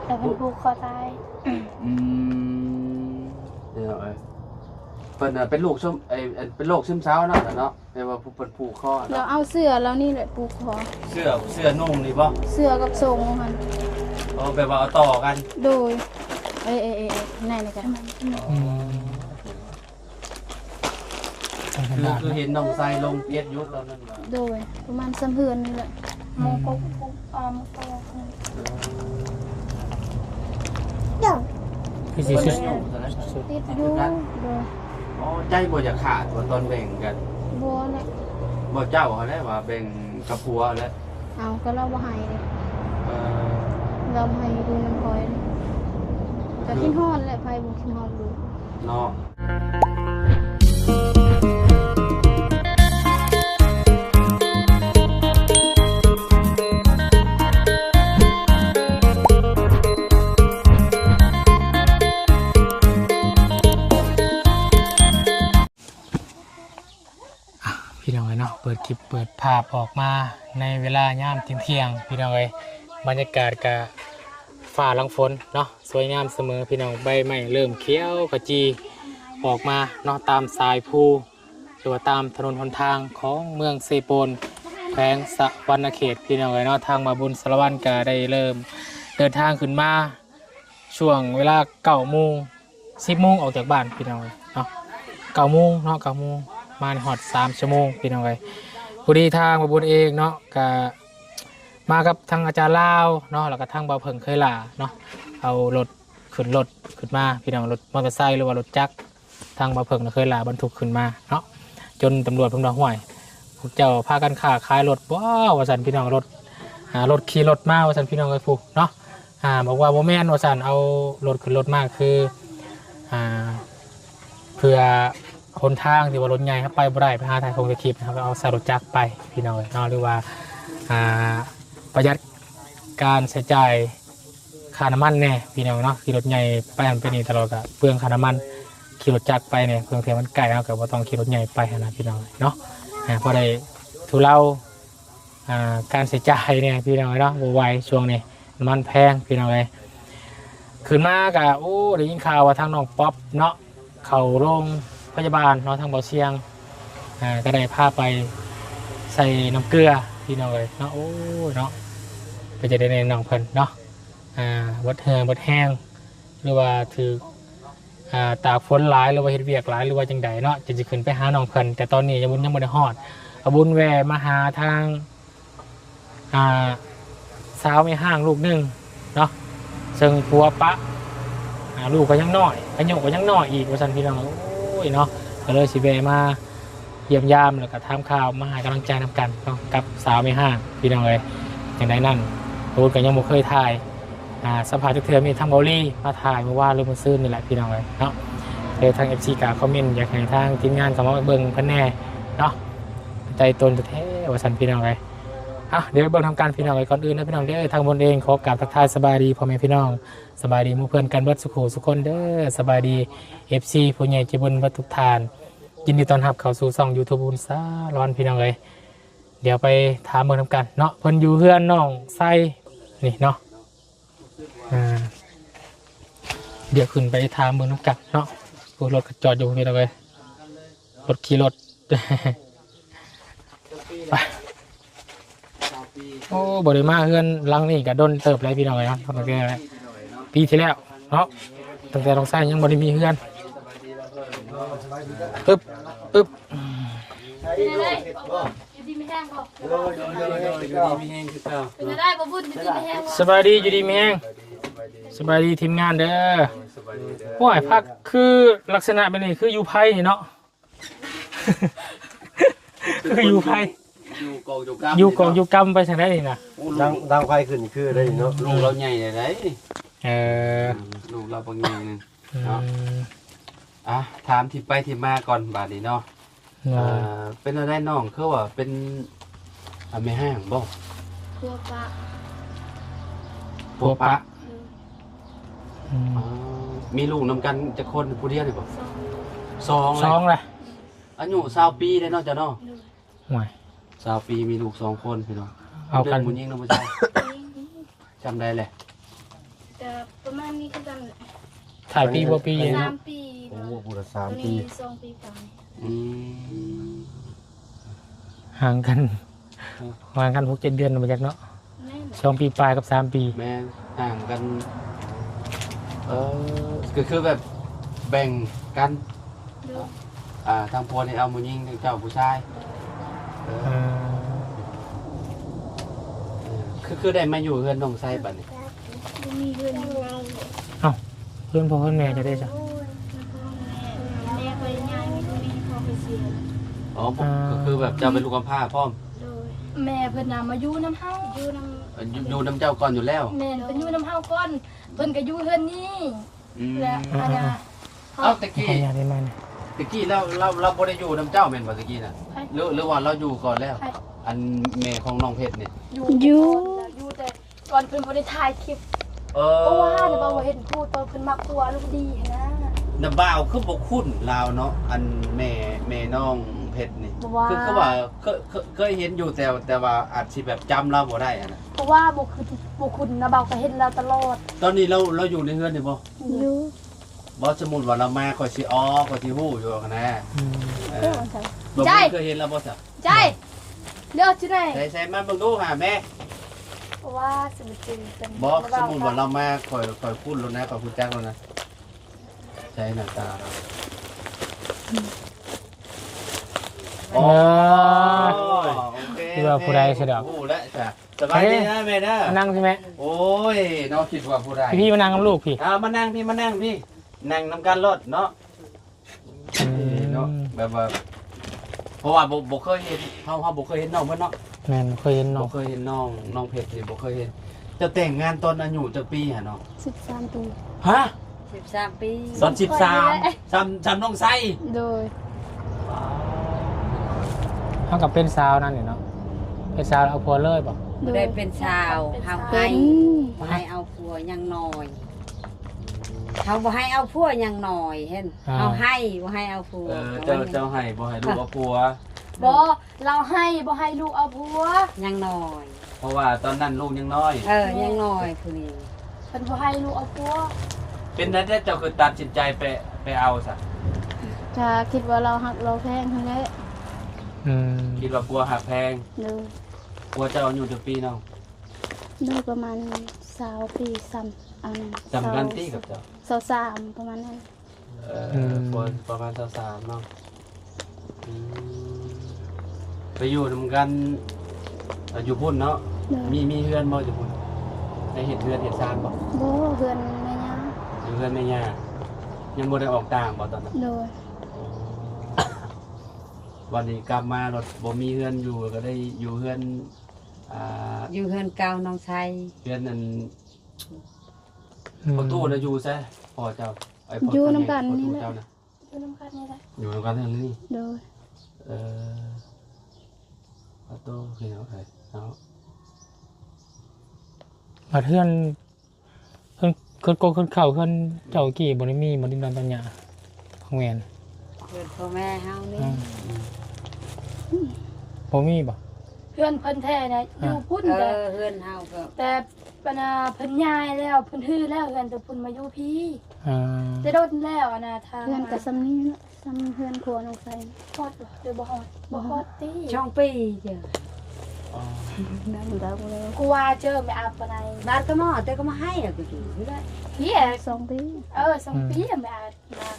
แต่เป็นผูกคอตาย เดี๋ยวเพิ่นเป็นลูกซึมเป็นโรคซึมเศร้าเนาะแปลว่าเพิ่นผูกคอ เราเอาเสื้อแล้วนี่แหละผูกคอ เสื้อนุ่งนี่บ่ เสื้อกับทรงมัน แปลว่าเอาต่อกัน โดยไหนกัน คือเห็นน้องไซลงเปียดยุคตอนนั้นว่า โดยประมาณ3 เดือนนี่แหละมองก็คือสิ ติดอยู่โดย อ๋อใจบ่จะขาดว่าตอนแบ่งกัน บัวแหละ บ่เจ้าเขาได้ว่าแบ่งกับผัวแล้ว เอาก็เราบ่ให้เลย เอ่อ เราให้ดูน้ำพลอยจะกินฮอดแหละไผบ่กินฮอดดู เนาะพี่น้องเนาะเปิดคลิปเปิดภาพออกมาในเวลายามเที่ยงพี่น้องบรรยากาศกะฝ่าหลังฝนเนาะสวยงามเสมอพี่น้องใบไม้เริ่มเขียวขจีออกมาเนาะตามสายภูหรือว่าตามถนนหนทางของเมืองเซโปนแขวงสะวรรณเขตพี่น้องเนาะทางมาบุญสารวัตรกะได้เริ่มเดินทางขึ้นมาช่วงเวลา9 โมง 10 โมงออกจากบ้านพี่น้องเนาะ9 โมงเนาะ9 โมงมาหอด3 ชั่วโมงพี่น้องพอดีทางมาบุญเองเนาะกะมากับทางอาจารย์ลาวเนาะแล้วก็ทางเบาเพิ่งเคยล่าเนาะเอารถขึ้นมาพี่น้องรถมอเตอร์ไซค์หรือว่ารถจักรทางเบาเพิ่งเคยล่าบรรทุกขึ้นมาเนาะจนตำรวจเพิ่งมาห่วยพวกเจ้าพากันค้าขายรถว้าววสันพี่น้องรถขี่รถมาวสันพี่น้องไอ้ผู้เนาะบอกว่าโมแมนวสันเอารถขึ้นรถมากคือเพื่อคนทางที่ว่ารถใหญ่ครับไปบ่ได้ไปหาถ่ายคงจะคลิปนะครับเอาใส่รถจักรไปพี่น้องเนาะหรือว่าประหยัดการใช้จ่ายค่าน้ำมันเนี่ยพี่น้องเนาะขี่รถใหญ่ไปอันเป็นนี่ตลอดกับเปลืองค่าน้ำมันขี่รถจักรไปเนี่ยเปลืองเทียมันไกลเอากับว่าต้องขี่รถใหญ่ไปนะพี่น้องเนาะพอได้ทุเลาการใช้จ่ายเนี่ยพี่น้องเนาะไวช่วงนี้น้ำมันแพงพี่น้องเลยขึ้นมากับโอ้ได้ยินข่าวว่าทางน้องป๊อปเนาะเขาโรงพยาบาลเนาะทางบ่อเชียงก็ได้พาไปใส่น้ำเกลือพี่น้องเลยเนาะโอ้เนาะไปจะได้ในน้องเพิ่นเนาะวัดแห้งหรือว่าถือตากฝนหลายหรือว่าเฮ็ดเวียกหลายหรือว่าจังใดเนาะจะขึ้นไปหาน้องเพิ่นแต่ตอนนี้ยังบ่ได้ฮอดเอาบุญแวมาหาทางสาวไม่ห้างลูกนึงเนาะซึ่งผัวปะลูกก็ยังน้อยอายุก็ยังน้อยอีกว่าซั่นพี่น้องเนาะก็เลยสิเวมาเยี่ยมยามแล้วก็ทำข่าวมาให้กำลังใจนำกันเนาะกับสาวไม่ห้างพี่น้องเลยอย่างไรนั่นพูดกันยังบ่เคยถ่ายสัมภาษณ์ทุกเทือมีทางเบลลี่มาถ่ายเมื่อวานหรือเมื่อซื่นนี่แหละพี่น้องเลยเนาะเลยทาง FC กาคอมเมนต์อยากให้ทางทีมงานสมองเบิ่งเพิ่นแน่เนาะใจตนแท้ว่าซั่นพี่น้องเลยเดี๋ยวเบิ่งทำการพี่น้องเลยก่อนอื่นนะพี่น้องเด้อทางบนเองขอกราบทักทายสบายดีพ่อแม่พี่น้องสบายดีหมู่เพื่อนกันเบิดสุขสุขคนเด้อสบายดี FC ผู้ใหญ่ใจบุญวัตถุทานยินดีต้อนรับเข้าสู่ช่อง YouTube บุญซาร้อนพี่น้องเลยเดี๋ยวไปถามเบิ่งทำกันเนาะเพิ่นอยู่เฮือนน้องไส้นี่เนาะเดี๋ยวขึ้นไปถามเบิ่งทำกันเนาะพวกรถจอดอยู่นี่เลยรถขี่รถไปโอ้บริมาเฮือนหลังนี่ก็โดนเติบเลยพี่น้องเลยเนาะตั้งแต่ปีที่แล้วเนาะตั้งแต่น้องไส้ยังบริมีเฮือนอึบสบายดีอยู่ดีมีแห้งสบายดีทีมงานเด้อโอ้ยพักคือลักษณะเป็นนี่คืออยู่ไพ่เนาะคืออยู่ไพ่อยู่กองอยู่กำไปทางไหนนี่นะดังไฟขึ้นคือได้เนาะ ลูกเราใหญ่เลยได้ลูกเราบางใหญ่นึงเนาะถามที่ไปที่มาก่อนบาดนี้เนาะเป็นอะไรน้องคือว่าเป็นไม่ห้างบ่พัวปะ พวกปะมีลูกนำกันจะคนผู้เดียวหรือเปล่าสองเลยอายุ20 ปีได้เนาะจ้ะเนาะห่วย20 ปีมีลูก2 คนพี่น้อง เอากัน ผู้หญิงน้องผู้ชายจำได้เลย แต่ประมาณนี้คือกัน ถ่ายปีบ่ปี สา เนาะ มปี โอ้ เนาะ บุรุษ ตัว 3 ปี นี้2 ปีกว่า อืม ห่างกัน6-7 เดือนมาจากเนาะ แม่น 2 ปีปลายกับ 3 ปี แม่ห่างกันก็คือแบบแบ่งกัน ดู ทางผัวนี่เอาผู้หญิงทางเจ้าผู้ชายคือได้มาอยู่เฮือนน้องไส้บัดนี้ บ่มีเงินอยู่ เพื่อนพ่อเพื่อนแม่จะได้จ้ะ แม่ไปย้ายมีตรงนี้พอไปเสีย อ๋อก็คือแบบเจ้าเป็นลูกกำพร้าพร้อม โดยแม่เพิ่นน่ะมาอยู่น้ำเฮาอยู่น้ำ อยู่น้ำเจ้าก่อนอยู่แล้ว แม่นเพิ่นอยู่น้ำเฮาก่อนเพิ่นก็อยู่เฮือนนี้ อืม และอันน่ะ เอ้าตะ ขอ กี้ อนุญาตได้ไหมเนี่ย ตะกี้เราบ่ได้อยู่น้ำเจ้าแม่นบ่ตะกี้น่ะหรือว่าเราอยู่ก่อนแล้ว อันแม่ของน้องเพชรนี่ อยู่แต่ก่อนเพิ่นบ่ได้ถ่ายคลิปเพราะว่าแต่ว่าเห็นพูดตอนเพิ่นมักตัวลูกดีนะ น้ำบ่าวคือบ่คุ้นลาวเนาะอันแม่น้องเพชรนี่คือว่าเคยเห็นอยู่แต่ว่าอาจสิแบบจำเราบ่ได้อะนะ เพราะว่าบ่คุณนะเบาก็เห็นเราตลอด ตอนนี้เราอยู่ในเฮือนนี่บ่ อยู่ บ่สมมุติว่าเรามาข่อยสิข่อยสิฮู้อยู่กันนะ อืม บ่เคยเห็นเราบ่ซะ ใจเลือกที่ไหน ใส่มาเบิ่งดูหาแม่ เพราะว่าสมุทรเป็น บ่สมมุติว่าเรามาข่อยคุ้นแล้วนะข่อยรู้จักแล้วนะใช่หน้าตาเรา อ๋อ โอเค คิดว่าผู้ใดเสยดอก โอ้แล้วจ้ะสบายดีนะแม่นะ มานั่งใช่ไหม โอ้ยน้องคิดว่าผู้ใด พี่มานั่งกับลูกพี่ มานั่งพี่นั่งนำกันรถเนาะเนาะแบบว่าเพราะว่าบ่เคยเห็นเฮาบ่เคยเห็นน้องเพิ่นเนาะ แม่นเคยเห็นน้อ บ่ ง เคยเห็นน้องเพชรนี่บ่เคยเห็นจะแต่งงานตอนอายุจักปีหะเนาะ 13 ปี ฮะ 13 ปี ตอน13ซ้ำน้องไส้ โดย เขากับเป็นสาวนั่นนี่เนาะเป็นสาวแล้วเอาผัวเลยป่ะ บ่ได้เป็นชาวเฮา เป็ ให้ น บ่ให้เอาผัวยังน้อยเขาบ่ให้เอาผัวยังน้อยเห็นเฮาให้บ่ให้เอาผัว เจ้าให้บ่ให้ลูกเอาผัว บ่เราให้บ่ให้ลูกเอาผัว ยังน้อย เพราะว่าตอนนั้นลูกยังน้อย ยังน้อยผู้นี้ เพิ่นบ่ให้ลูกเอาผัว เป็นนั้นเจ้าคือตัดสินใจไปเอาซะ ถ้าคิดว่าเราหักเราแพงทั้งนั้น อืม คิดว่ากลัวหักแพง โดย กลัวเจ้าอายุจักปีน้อง โดยประมาณ20ปีซ้ำอันนั้น จำกันตี้กับเจ้า 23ประมาณนั้น ประมาณ23เนาะไปอยู่นำกันอยู่พุ่นเนาะ โดย มีเฮือนบ่อยู่พุ่นได้เห็นเฮือนเห็นซานบ่ บ่เพื่อนแม่ย่า อยู่เฮือนแม่ย่ายังบ่ได้ออกต่างบ่ตอนนั้น โดย วันนี้กลับมารถบ่มีเฮือนอยู่ก็ได้อยู่เฮือนอยู่เฮือนเก่าน้องไส เฮือนนั่นประตูน่ะอยู่ซะพ่อเจ้าพ่อ อยู่นำกันนี่ นี่ แหละ เจ้าน่ะ อยู่นำกันนี่แหละ อยู่นำกันนั่นนี่ โดย ประตูคือเนาะเนาะ มาเพื่อนคนเข่าเพื่อนเจ้ากี่บริมีบริดอนตัญญาของแมน เฮือนพ่อแม่เฮานี่ บ่มีบ่ เพื่อนเพิ่นแท้นะอยู่พุ่นแต่ เฮือนเฮาก็ แต่ปนาเพิ่นย้ายแล้วเพิ่นฮื้อแล้วเพื่อนแต่เพิ่นมาอยู่พี่ อ่า แต่โดนแล้วอะนะทาง เพื่อนกับซ้ำนี้เนาะซ้ำเพื่อนครัวน้องไฟ ฮอดบ่หรือบ่ฮอดบ่ฮอดติ ช่องปีเจ้า ดังดังเลย กูว่าเจอไม่อาบปานใด บ้านก็มาแต่ก็มาให้อ่ะก็อยู่ได้ พี่ 2 ปี 2 ปีไม่อาบมา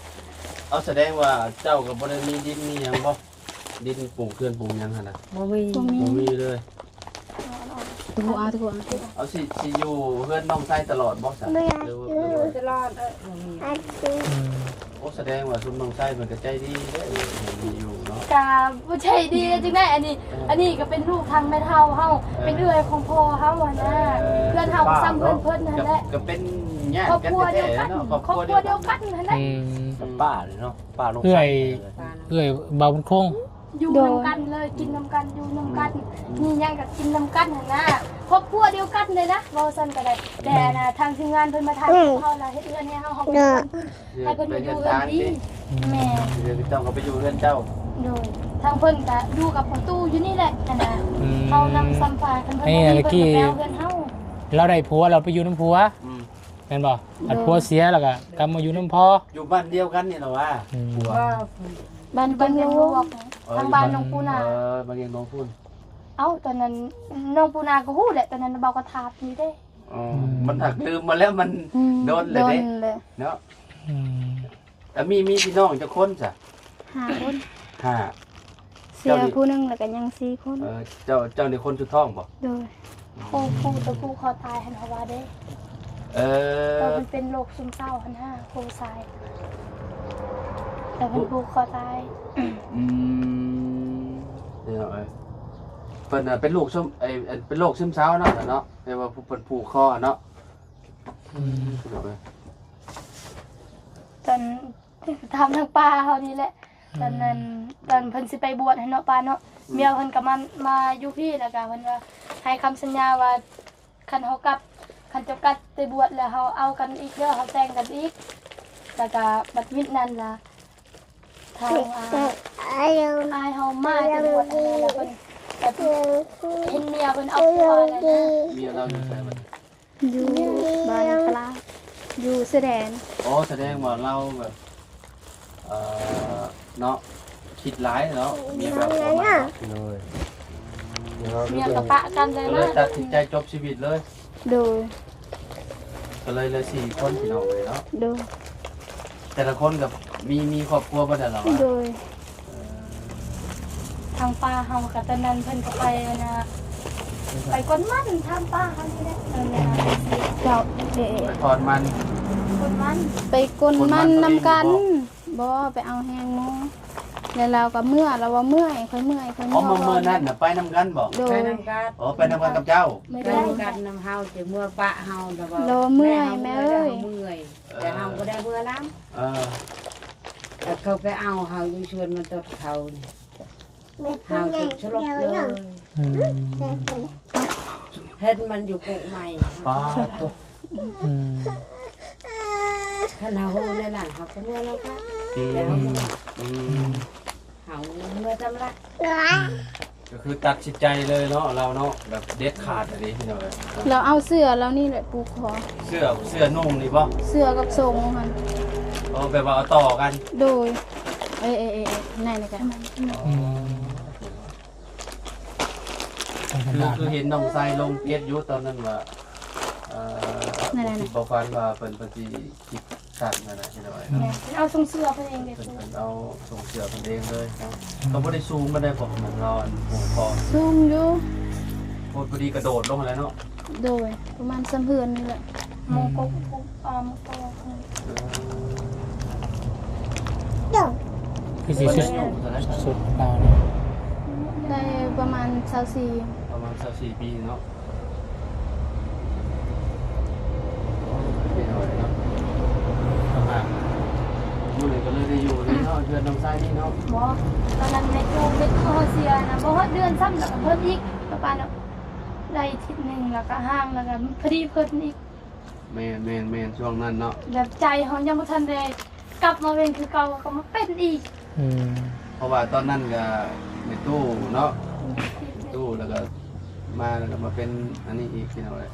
เอาแสดงว่าเจ้าก็บ่ได้มีดินมีหยังบ่ดินปลูกเคือนปลูกหยังหั่นน่ะ บ่มี บ่มีเลย ทุกคนทุกคน เอาสิอยู่เฮือนน้องไส้ตลอดบ่ซะหรือว่า ตลอดบ่มี อืม โอ้แสดงว่าซุมน้องไส้มันก็ใจดีเด้อเห็นมีอยู่เนาะ กะบ่ใช่ดีจังได๋อันนี้ก็เป็นลูกทางแม่เฒ่าเฮาเป็นเอื้อยของพ่อเฮาอะนะเพื่อนเฮาก็ซ้ำเพิ่นนั่นแหละ ก็เป็นญา ครอ ติ บ กัน ครัวเดี แท้ ยวกัน ๆเนาะ ครอบครัวเดียวกันนั่นแหละ อืม ป้าเลยเนาะป้าลง เอื้อย บ้าน เอื้อยเบาบนโค้ง อยู่นำกันเลยกินนำกันอยู่นำกันนี่ยังก็กินนำกันหั่นนะครอบครัวเดียวกันเลยนะเว้าซั่นก็ได้แต่นะทางทีมงานเพิ่นมาถ่ายเฮาล่ะเฮ็ดเอื้อนให้เฮาก็ให้เพิ่นมาอยู่เอื้อนพี่แม่ เดี๋ยวเจ้าก็ไปอยู่เฮือนเจ้า โดยทางเพิ่นก็อยู่กับประตูอยู่นี่แหละนั่นน่ะ อืม เฮานำสัมภาษณ์กันเพิ่นบ่มีเพิ่นก็แปลเพิ่นเฮา เราได้ผัวเราไปอยู่น้ำผัว อืม แม่นบ่อันผัวเสียแล้วก็กลับมาอยู่นำพ่อ อยู่บ้านเดียวกันนี่เหรอวะผัว ว่า บ้าน บ้า เพิ่ น น เรียน รู้ บวกทางบ้านน้องปูนา บางอย่างน้องพูด เอ้าตอนนั้นน้องปูนาก็ฮู้แหละตอนนั้นเบาก็ถามนี่เด้ มันถักลืมมาแล้วมันโดนเลยเด้ เลย เนาะ อืม แต่มีพี่น้องจะคนจ้ะ 5 คน ห้า เสียผู้หนึงแล้วก็ยัง4 คน เจ้าในคนจุดท้องบ่ โดย ครูตะครูคอตายหันเขาว่าเด้ แต่มันเป็นโรคซึมเศร้าหันครูทรายแต่เป็นครูคอตาย เดี๋ยวเป็นลูกซึมเป็นโรคซึมเศร้าเนาะเนาะเรียกว่าเป็นผูกคอเนาะ ตอนทำทางป่าเขานี่แหละตอนนั้นตอนเพิ่นสิไปบวชให้เนาะป่าเนาะเมียเพิ่นก็มาอยู่พี่แล้วก็เพิ่นว่าให้คำสัญญาว่าคันเฮากลับคันเจ้ากลับไปบวชแล้วเฮาเอากันอีกเด้อเฮาแต่งกันอีกแล้วก็บัดมิดนั้นล่ะทางอายเฮามาจะบวชให้แล้วเพิ่นแบบเห็นเมียเพิ่นเอาผัวแล้วนะ เมียเราอยู่ใส่มัน อยู่บ้านปลาอยู่แสดง อ๋อแสดงว่าเราแบบเนาะคิดร้ายเนาะเมียเราออกมา เลย เมียกับปะกันเลย ก็เล นะ ยตัดสินใจจบชีวิตเลย โดย ก็เลย4 คนพี่น้องเลยเนาะ โดย แต่ละคนกับมีครอบครัวบ่ได้หรอ โดย ทางป่าเฮากับตอนนั้นเพิ่นก็ไปนะไปก้นมันทางป่าเฮานี่แหละเออเนี่ย เจ้าเด ไปถอนมัน ก้นมัน ไปกลมันนำกันบ่ไปเอาแหงหมูแล้วเราก็เมื่อเราว่าเมื่อยค่อยเมื่อยค่อย อ๋อ เมื่ เมื่อนั่นน่ะไปนำกันบ่ โด ไป ย นำกัน อ๋อไปนำกันกับเจ้า ไม่ ไป ได้ นำกันนำเฮาจะเมื่อปะเฮาแต่ว่า เราเมื่อยแม่เอ้ย เมื่อยแต่เฮาก็ได้เมื่อน้ เออ ำแต่เขาไปเอาเฮาอยู่ชวนมันตดเขานี่เฮาจุดชลบเลย อืม เห็นมันอยู่ปุกใหม่ ป้า อืม ถ้าเราหูในหลังเขาก็เมื่อแล้วก็ อื แล้ว ม เฮาเมื่อจำละ ก็คือตัดสินใจเลยเนาะเราเนาะแบบเด็ดขาดอะไรพี่น้อง เราเอาเสื้อเรานี่แหละปูคอ เสื้อนุ่งนี่บ่ เสื้อกับทรงมัน เอาแบบว่าเอาต่อกัน โดยไหนกัน อืมต้อง คือ ทำได้ คือเห็นน้องไซลงเปียดอยู่ตอนนั้นว่าที่บอกฟันว่าเป็นปฏิคิดสั่นนั่นน่ะพี่น้อง เนี่ยเอาทรงเสื้อเพิ่นเองเด็ก เพิ่นเอาส่งเสือเพิ่นเองเลยเนาะก็บ่ได้ซูมบ่ได้บอกมันรอนโหคอ ซุ่มอยู่ โคตรพอดีกระโดดลงมาแล้วเนาะ โดยประมาณ3เดือนนี่แหละ มงกุฎมงกุฎ คือสิสุด อายุเท่าไหร่ครับ สุดเปล่าเนาะ ได้ประมาณ24 ประมาณ24 ปีเนาะพี่น้องเนาะประมาณอยู่เลยก็เลยได้อยู่นี่เนาะเดือนน้องไซนี่เนาะ บ่ตอนนั้นในตู้เม็ดคอเสียนะบ่ฮอดเดือนซ้ำแล้วก็เพิ่นอีกประมาณได้ทิศนึงแล้วก็ห้างแล้วก็พอดีเพิ่นอีก แม่นช่วงนั้นเนาะ แบบใจเขายังบ่ทันได้กลับมาเป็นคือเก่าก็มาเป็นอีก อืม เพราะว่าตอนนั้นก็ในตู้เนาะตู้แล้วก็มาเป็นอันนี้อีกพี่น้องเลย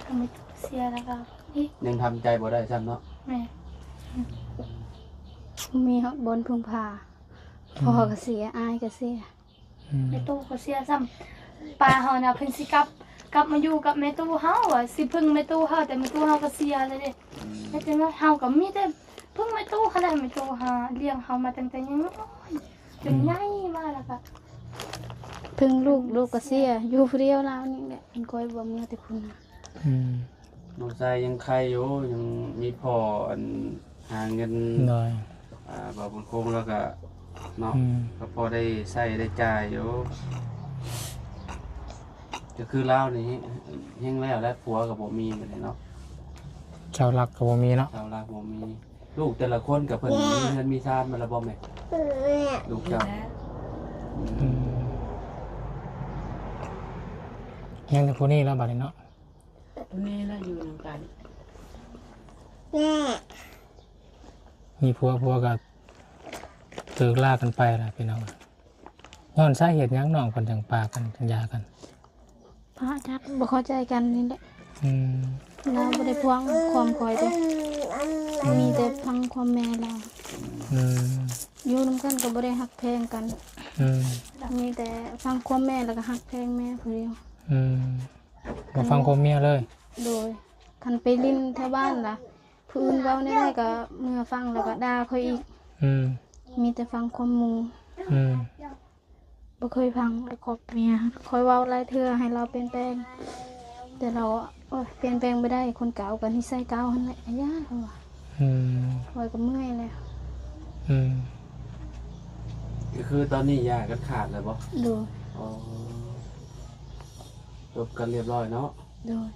ทำให้เสียแล้วก็อีก ยังทำใจบ่ได้ซ้ำเนาะ แม่ มีฮอดบนพึ่งพาพ่อก็เสียอายก็เสีย อืม ในตู้ก็เสียซ้ำป้าเฮาน่ะเพิ่นสิกลับมาอยู่กับแม่ตู้เฮาอ่ะสิพึ่งแม่ตู้เฮาแต่แม่ตู้เฮาก็เสียเลยเด้แล้วจังว่าเฮาก็มีแต่พึ่งแม่ตู้เขาได้แม่ตู้หาเลี้ยงเฮามาตั้งแต่ยังน้อยจนใหญ่มาแล้วก็ พึ่งลูกก็เสียอยู่ผู้เดียวแล้วนี่แหละเพิ่นคอยบ่เมื่อแต่คุณน่ะ อืม น้องชายยังใครอยู่ยังมีพ่ออันหาเงิน หน่อย บ่าวบุญคงแล้วก็เนาะ อืม ก็พอได้ใช้ได้จ่ายอยู่ก็คือเล่านี่เฮงแล้วและผัวกับบ่มีบัดนี้เนาะ เจ้ารักก็บ่มีเนาะ ชาวลาวบ่มีลูกแต่ละคนกับเพิ่นมีเงินมีทานมาแล้วบ่แม่ลูกเจ้า อืมยังแต่ผู้นี้แล้วบัดนี้เนาะ ตัวนี้เราอยู่นำกัน มีผัวก็เลิกลากันไปล่ะพี่น้องย้อนสาเหตุหยังน้องเพิ่นจังปากันจังหย่ากัน พระจักบ่เข้าใจกันนี่แหละ อืม เราบ่ได้พวงความคอยเด้มีแต่พังความแม่เรา อืม อยู่นำกันก็บ่ได้ฮักแพงกัน อืม มีแต่ฟังความแม่แล้วก็ฮักแพงแม่ผู้เดียว อืมมาฟังความเมียเลย โดยคันไปลิ้นแถวบ้านล่ะผู้อื่นเว้าได้ก็เมื่อฟังแล้วก็ด่าเขาอีก อืม มีแต่ฟังความหมู่ อืม บ่เคยฟังไอ้ครอบเมียคอยเว้าหลายเทื่อให้เราเปลี่ยนแปลงแต่เราโอ้ยเปลี่ยนแปลงบ่ได้คนเก่ากันนิสัยเก่าหั่นแหละย่าเพิ่นว่า อืม คอยก็เมื่อยแล้ว อืม ก็คือตอนนี้ยากันขาดเลยบ่ โดย อ๋อจบกันเรียบร้อยเนาะ โดย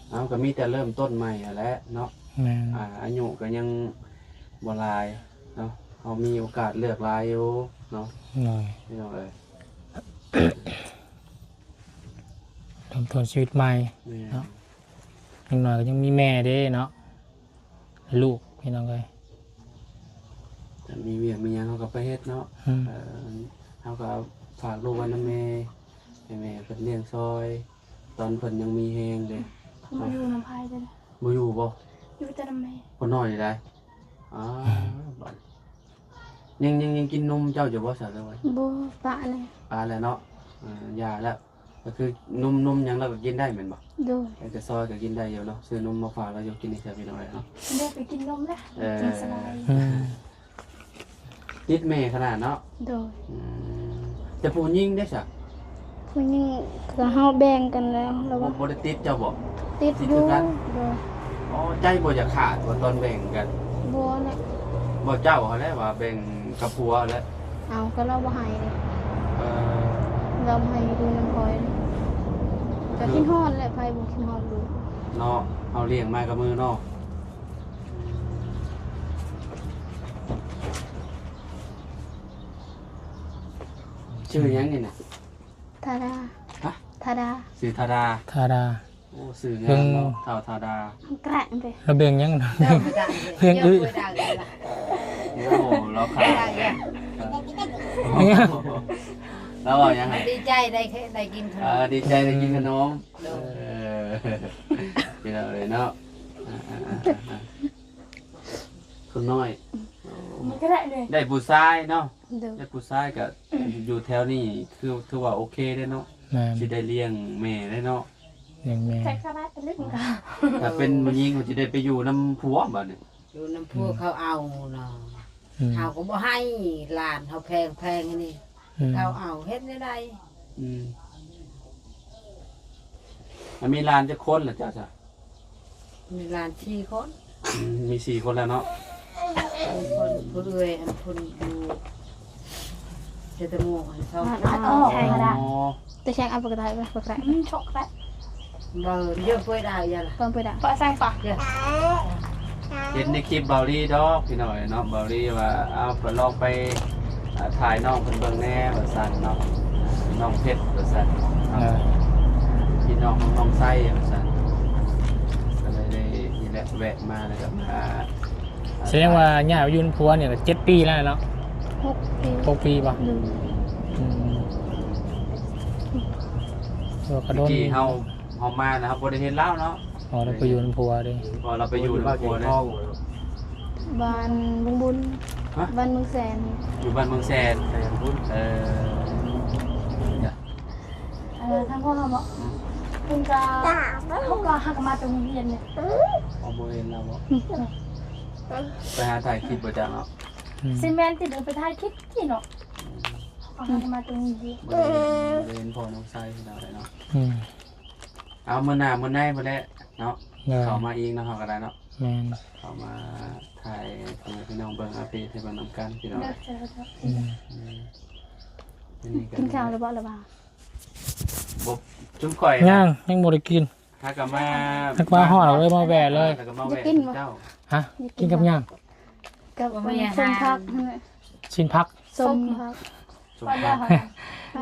เอาก็มีแต่เริ่มต้นใหม่อะแหละเนาะ แม่น อายุก็ยังบ่หลายเนาะเขามีโอกาสเลือกหลายอยู่เนาะ หน่อย พี่น้องเอ้ย เริ่มต้นชีวิตใหม่ นี่ เนาะ อย่างน้อยก็ยังมีแม่เด้เนาะลูกพี่น้องเลย แต่มีเวียกมีหยังเขาก็ไปเฮ็ดเนาะ อืม เขาก็ฝากลูกไว้นำแม่ให้แม่เพิ่นเลี้ยงซอย ตอนเพิ่นยังมีแฮงเด้ มาอยู่น้ำพายเลย บ่อยู่บ่ อยู่แต่น้ำแม่ คนน้อยนี่ได้อ๋อบัดยังกินนมเจ้าอยู่บ่ซะเลย บ่ปะเลย ปลาแล้วเนาะยาแล้วก็คือนมหยังเราก็กินได้แม่นบ่ โดย ไอ้กระซอยก็กินได้อยู่เนาะซื้อนมมาฝากเราอยู่กินนี่ซะพี่น้อยเนาะ เด็กไปกินนมแล้ว เออ กินสลาย อืม ติดแม่ขนาดเนาะ โดย จะผู้หญิงได้ซะ ผู้หญิงก็เฮาแบ่งกันแล้วแล้วว่า บ่ได้ติดเจ้าบ่ ติดอยู่โดย อ๋อใจบ่อยากขาดว่าตอนแบ่งกัน บ่แหละ บ่เจ้าเขาแล้วว่าแบ่งกับผัวแล้ว เอาก็เราบ่ให้เลย เออ เราบ่ให้ดูน้ำพลอยเลยก็กินฮอดแหละไผบ่กินฮอดดู เนาะเอาเลี้ยงมากับมือเนาะชื่อหยังนี่น่ะ ทาดา ฮะ ทาดา สื่อธาดา ธาดา โอ้สื่องามเนาะเท่าธาดา แกล้งไป ระเบียงยัง เดินไปดังเลย เพียงอื้อ เดินไปดังเลยล่ะ โอ้เราขา ดังเลย เราเอายังไง ดีใจได้กินขนม ดีใจได้กินขนม เดิน กินเอาเลยเนาะคนน้อย มันก็ได้เลย ได้ผู้ชายเนาะ เด้อ ได้ผู้ชายก็อยู่แถวนี้คือถือว่าโอเคได้เนาะ แม่น สิได้เลี้ยงแม่ได้เนาะ อย่างแม่ ใส่ข้าวไปลึกกัน ถ้าเป็นผู้หญิงก็สิได้ไปอยู่นำผัวบัดนี้ อยู่น้ำพุเขาเอาเนาะ อืม เขาก็บ่ให้หลานเขาแพงนี่ อืม เขาเอาเฮ็ดได้ อืมมันมีหลานจะคนเหรอจ้ะ มีหลาน4 คน มี4คนแล้วเนาะ คนผู้เอยอันคนอยู่เจตโมอันสอง อ๋อแพงนะ อ๋อ แต่แช่งเอาปกติไปปกติ ชกแล้ว บ่เยอะกว่าดาวอย่าล่ะ เพิ่มไปได้ ปะใส่ปะ เยอะ เห็นในคลิปเบาลี่ดอกพี่หน่อยเนาะเบาลี่ว่าเอาไปลองไปถ่ายน้องเพิ่นเบิ่งแหน่ว่าซั่นเนาะน้องเพชรว่าซั่น เออ พี่น้องของน้องไส้ว่าซั่นก็เลยได้นี่แหละแวะมาแล้วก็มา แสดงว่าย่าไปอยุ่นผัวเนี่ยก็7 ปีแล้วเนาะ 6 ปี 6 ปีป่ะ หนึ่ง อืมเราก็โดน ที่เฮามานะครับบ่ได้เห็นแล้วเนาะ อ๋อเราไปอยู่นำผัวเด้ พอเราไปอยู่ใน บ้าน ครัว เก่ง เลย ทอง บ้านบุงบุญ ฮะ บ้านเมืองแสน อยู่บ้านเมืองแสน แต่บุญ ท่านพ่อเราบอกคุณจะเขาก็หักมาตรงเรียนเนี่ย เอาบ่เห็นแล้วบ่ไปหาถ่ายคลิปบ่จ้ะเนาะ อืม ซีเมนต์ติดเดินไปถ่ายคลิปที่เนาะเขาหักมาตรงนี้ บ่ได้เห็นพ่อน้องไส้พี่น้องเลยเนาะ อืม เอามื้อหน้ามื้อในบ่ได้เนาะ ได้ เข้ามาเองเนาะเฮาก็ได้เนาะ แม่น เข้ามาถ่ายให้พี่น้องเบิ่งอัปเดตให้เบิ่งนำกันพี่น้อง เลิกเจอแล้ว อืม กินข้าวหรือเปล่าหรือเปล่า บ่จุ่มข่อย ยังบ่ได้กิน ถ้าก็มา ถ้ามาฮอดเอาเลยมาแวะเลย ถ้าก็มาแวะเจ้า ฮะกินกับย่าง กับส้มพักนั่นแหละ ชิ้นพัก ส้มพัก สุ ปัญ ภา ญา พ ค่ะ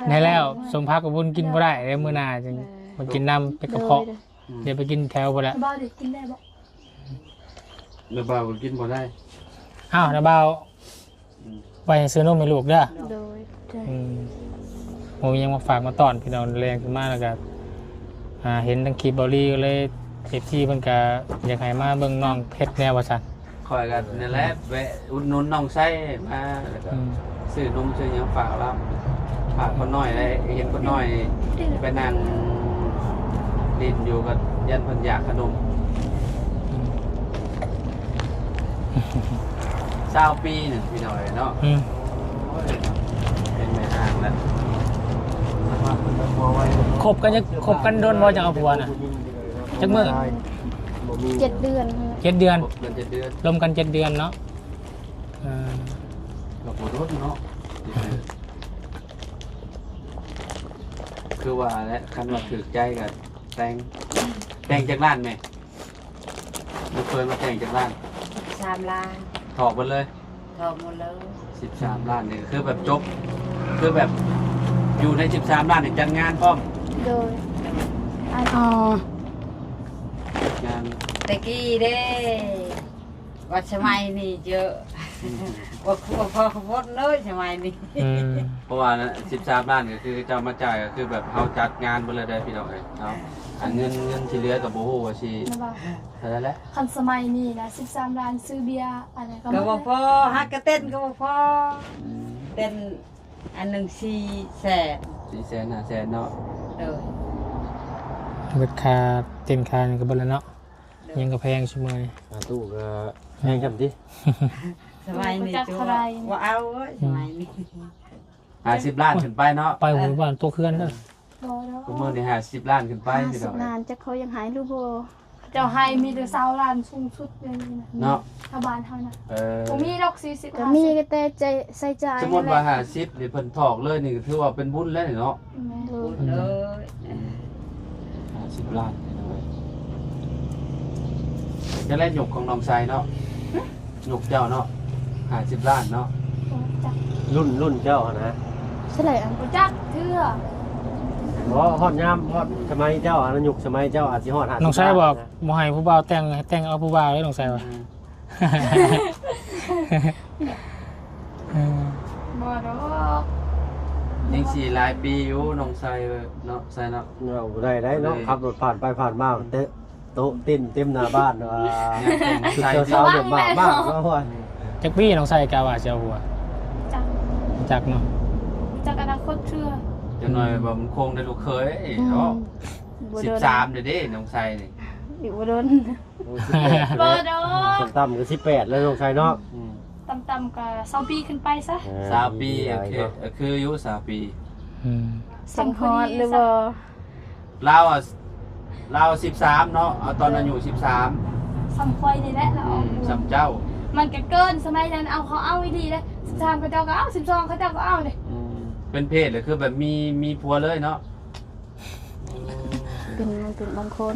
ในแล้วสมพักกับบุญกินบ่ได้เดี๋ยวมื้อหน้าจึงมากินน้ำเป็นกระเพาะเดี๋ยวไปกินแถวบ่ละ บ้าเด็กกินได้บ่ หรือบ่าวกินบ่ได้ อ้าวนะบ่าวไปให้ซื้อนมให้ลูกเด้อ โดยใช่ หมูยังมาฝากมาต้อนพี่น้องแรงขึ้นมาแล้วก็ เห็นทั้งคลิปเบอรี่ก็เลยเอฟซีเพิ่นก็อยากให้มาเบิ่งน้องเพชรแนวว่าซั่น คอยกันนี่แหละแวะอุดหนุนน้องไส้มาแล้วก็ซื้อนมซื้อหยังฝากเราฝากคนน้อยได้เห็นคนน้อยไปนั่งดินอยู่กับยันเพันอยากขนม20 ปีหนึ่งพี่น้อยเนาะเป็นแม่ห้างแล้ว คบกันโดนบ่จังเอาผัวน่ะจักมื้อ 7 เดือน 7 เดือน เดือน7 เดือน รวมกัน7 เดือนเนาะ กับหัวรถเนาะคือว่าและคันว่าถือใจกับแต่งจากร้านไหมไม่เคยมาแต่งจากร้าน 3 ล้าน ถอกหมดเลย ทองหมดเลย 13 ล้านเนี่ยคือแบบจบคือแบบอยู่ใน13 ล้านเนี่ยจัดงานพร้อม โดย อ๋อ งาน ตะกี้เด้ว่าสมัยนี้เยอะว่าพอขบวนเลยสมัยนี้ เพราะว่า13 ล้านก็คือเจ้ามาจ่ายก็คือแบบเขาจัดงานหมดเลยได้พี่น้องเอ้ยเนาะอันเงินที่เหลือกับโบโหว่าสิ นะบ่า เท่านั้นแหละ คันสมัยนี้นะ13 ล้านซื้อเบียร์อะไรก็ ก็ บ่ บ่พอฮักก็เต้นก็บ่พอเต้นอันหนึ่ง4 แสน 400,000 500,000เนาะ เลย เบิดค่าเต้นค่านี่ก็เบิดแล้วเนาะยังก็แพงซุมื้อนี้ ตู้ก็แพงจำดิ สมัยนี้จัวว่าเอาเว้ยสมัยนี้ 50 ล้านขึ้นไปเนาะ ไปหูบ้านตัวเคลื่อนเด้อ บ่ดอก ทุกมื้อนี่50 ล้านขึ้นไปพี่น้อง 50 ล้านจะเขายังหายรูปบ่ เจ้าให้มีแต่20 ล้านสูงสุดเลยนะ เนาะ ชาวบ้านเฮานะ เ บ่มีดอก40 ก็มีก็แต่ใจใส่ใจ สมมติว่า50นี่เพิ่นถอกเลยนี่ก็ถือว่าเป็นบุญแล้วนี่เนาะ โดย เลย 50 ล้านจะเล่นหยกของน้องชายเนาะหยกเจ้าเนาะ50 ล้านเนาะ จัก รุ่นเจ้านะ เท่าไหร่อ่ะ บ่จักเทื่อ เพราะฮอดยามฮอดสมัยเจ้าอันนั้นยุคสมัยเจ้าอาจสิฮอด50 น้องชายบอกบ่ให้ผู้บ่าวแต่งให้แต่งเอาผู้บ่าวเลยน้องชายว่า บ่ดอก ยังสี่หลายปีอยู่น้องชายเนาะชายเนาะ เราได้เนาะขับรถผ่านไปผ่านมาเตะโต๊ะติ้นเต็มหน้าบ้านว่า น้อง ชุด ชาย เจ้าสาวเดือดมากเนาะ จักพี่น้องชายกะว่าสิเอาผัว จัก จักเนาะ จักอนาคตเทื่อ จะหน่อยบ่มันคงได้ลูกเคยเนาะ13เด้อเด้น้องชายนี่ อีกบ่โดน บ่ดอก ต่ำๆก็18แล้วน้องชายเนาะ ต่ำๆก็20ปีขึ้นไปซะ 3 ปีโอเคคืออายุ3 ปี สังฮอดหรือบ่ เรา13เนาะเอาตอนอายุ13 ซ้ำค่อยนี่แหละแล้วเอา สำเจ้า มันก็เกินสมัยนั้นเอาเขาเอาอีหลีเลย13เขาเจ้าก็เอา12เขาเจ้าก็เอาเด้ เป็นเพศเลยคือแบบมีผัวเลยเนาะ เป็นบางคน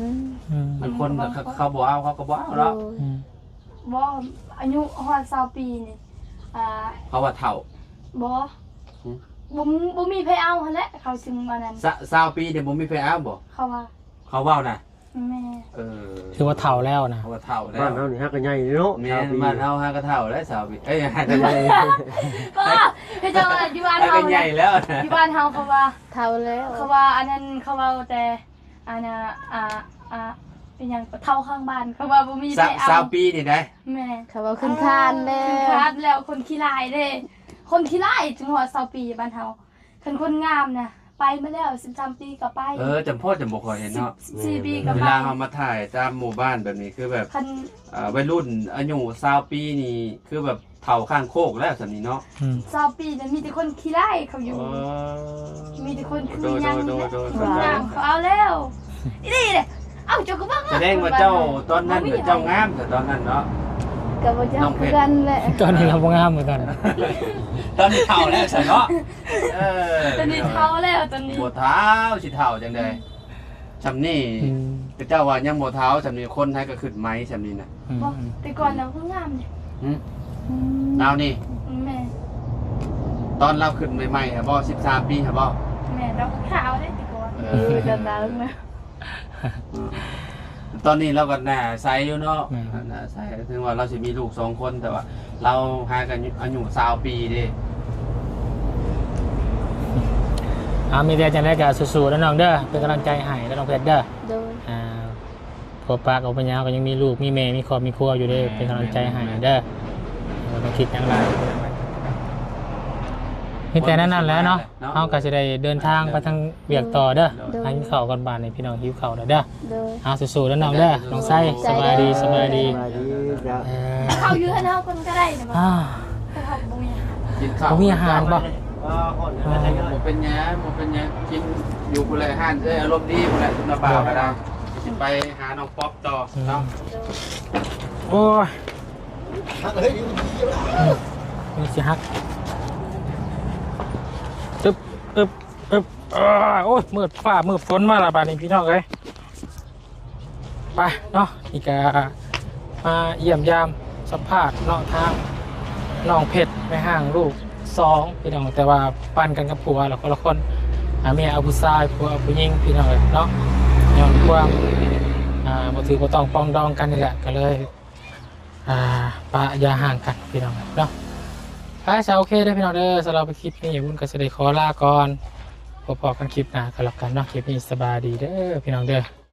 บางคนเขาบอกเอาเขาก็บอกเอาแล้ว บ่อายุฮอด20ปีนี่เขาว่าเถ่า บ่บ่มีไผเอาหั่นแหละเขาจึงว่านั้น 20 ปีเนี่ยผมมีแฟนเอาบ่ เขาว่า เขาว่านะ แม่ ถือว่าเฒ่าแล้วนะ เขาว่าเถ่าแล้ บ้าน ว เฮานี่ฮักกันใหญ่เนาะ แม่นบ้านเฮาหากระเถ่าแล้ว20 ปีเอ้ยหากระใหญ่ ก็คือจะว่าอยู่บ้าน หาก เฮา ระใหญ่แล้วนะ อยู่บ้านเฮาเขาว่า เท่าแล้ว เขาว่าอันนั้นเขาว่าแต่อันน่ะเป็นหยังเท่าข้างบ้านเขาว่าบ่มีไผเอา 20 ปีนี่ได้ แม่ เขาว่าขึ้นคานแล้ ขึ้น ว คาดแล้วคนขี้ลายเด้คนขี้ลายถึงหัว20ปีบ้านเฮาคันคนงามน่ะไปมาแล้ว13ปีก็ไป จำพ่อจำบ่ค่อยเห็นเนาะ 14ปีก็ เว ไป ลาเฮามาถ่ายตามหมู่บ้านแบบนี้คือแบบ คัน วัยรุ่นอายุ20 ปีนี่คือแบบเฒ่าข้างโคกแล้วซั่นนี่เนาะ 20ปีน่ะมีแต่คนขี้ลายเขาอยู่ มีแต่คนคือยัง โดย คนงามเขาเอาแล้วอีนี่เด้เอ้าเจ้าก็บ้าง แสดงว่าเจ้าตอนนั้นเจ้างามแต่ตอนนั้นเนาะ ก็บ่จักคือกันแหละ ตอนนี้เราบ่งามเหมือนกัน ตอนนี้เฒ่าแล้วใช่เนาะ ตอนนี้เท่าแล้วตอนนี้ บ่เท้าสิเฒ่าจังได๋ซำนี่แต่เจ้าว่ายังบ่เท้าซำนี่คนไทยก็ขึ้นไหมซำนี่น่ะ บอกแต่ก่อนเราก็งามเนี่ย เอานี่ แม่ ตอนเราขึ้นใหม่ๆฮะบ่13 ปีฮะบ่ แม่เราก็ขาวได้แต่ก่อน จะตาลงนะ ตอนนี้เราก็หน้าใสอยู่เนาะหน้าใสถึงว่าเราสิมีลูก2คนแต่ว่า เราหากันอายุ20 ปีเด้ มีแต่จังได๋ก็สู้ๆนะน้องเด้อเป็นกำลังใจให้แล้วน้องเพชรเด้อ โดย พอปากเอาปัญญาก็ยังมีลูกมีแม่มีครอบมีครัวอยู่เด้อเป็นกำลังใจให้เด้อบ่ต้องคิดหยังหลายมีแต่นั้นแหล้วเนาะเฮาก็สิได้เดินทางไปทางเวียกต่อเด้อหากินข้าวก่อนบ้านนี่พี่น้องหิวข้าวแล้วเด้อ โดย เอาสู้ๆแล้วน้องเด้อน้องไส้สบายดีสบายดี สบายดีจ้ะ เขาอยู่ให้เฮาคนก็ได้นะบ่ อ่า เขาบ่มีอาหาร กินข้าว บ่มีอาหารบ่ บ่เป็นหยังบ่เป็นหยังกินอยู่พุ่นแหละห้านอารมณ์ดีพุ่นแหละสุนบ่าวก็ได้สิไปหาน้องป๊อปต่อเนาะ โอ้ยมีสิฮักตึ๊บอึ๊บอึ๊บโอ้ยมืดฟ้ามืดฝนมาละบาดนี้พี่น้องเอ้ยไปเนาะนี่ก็มาเยี่ยมยามสัมภาษณ์เนาะทางน้องเพชรแม่ห้างลูก2พี่น้องแต่ว่าปั้นกันกับผัวแล้วคนละคนเมียเอาผู้ชายผัวเอาผู้หญิงพี่น้องเอ้ยเนาะย้อนความบ่ถือบ่ต้องปองดองกันนี่แหละก็เลยปะอย่าห่างกันพี่น้องเนาะจะโอเคได้พี่น้องเด้อสำหรับคลิปนี้วุ้นก็จะได้ขอลาก่อนพบกันคลิปหน้าก็แล้วกันเนาะคลิปนี้สบายดีเด้อพี่น้องเด้อ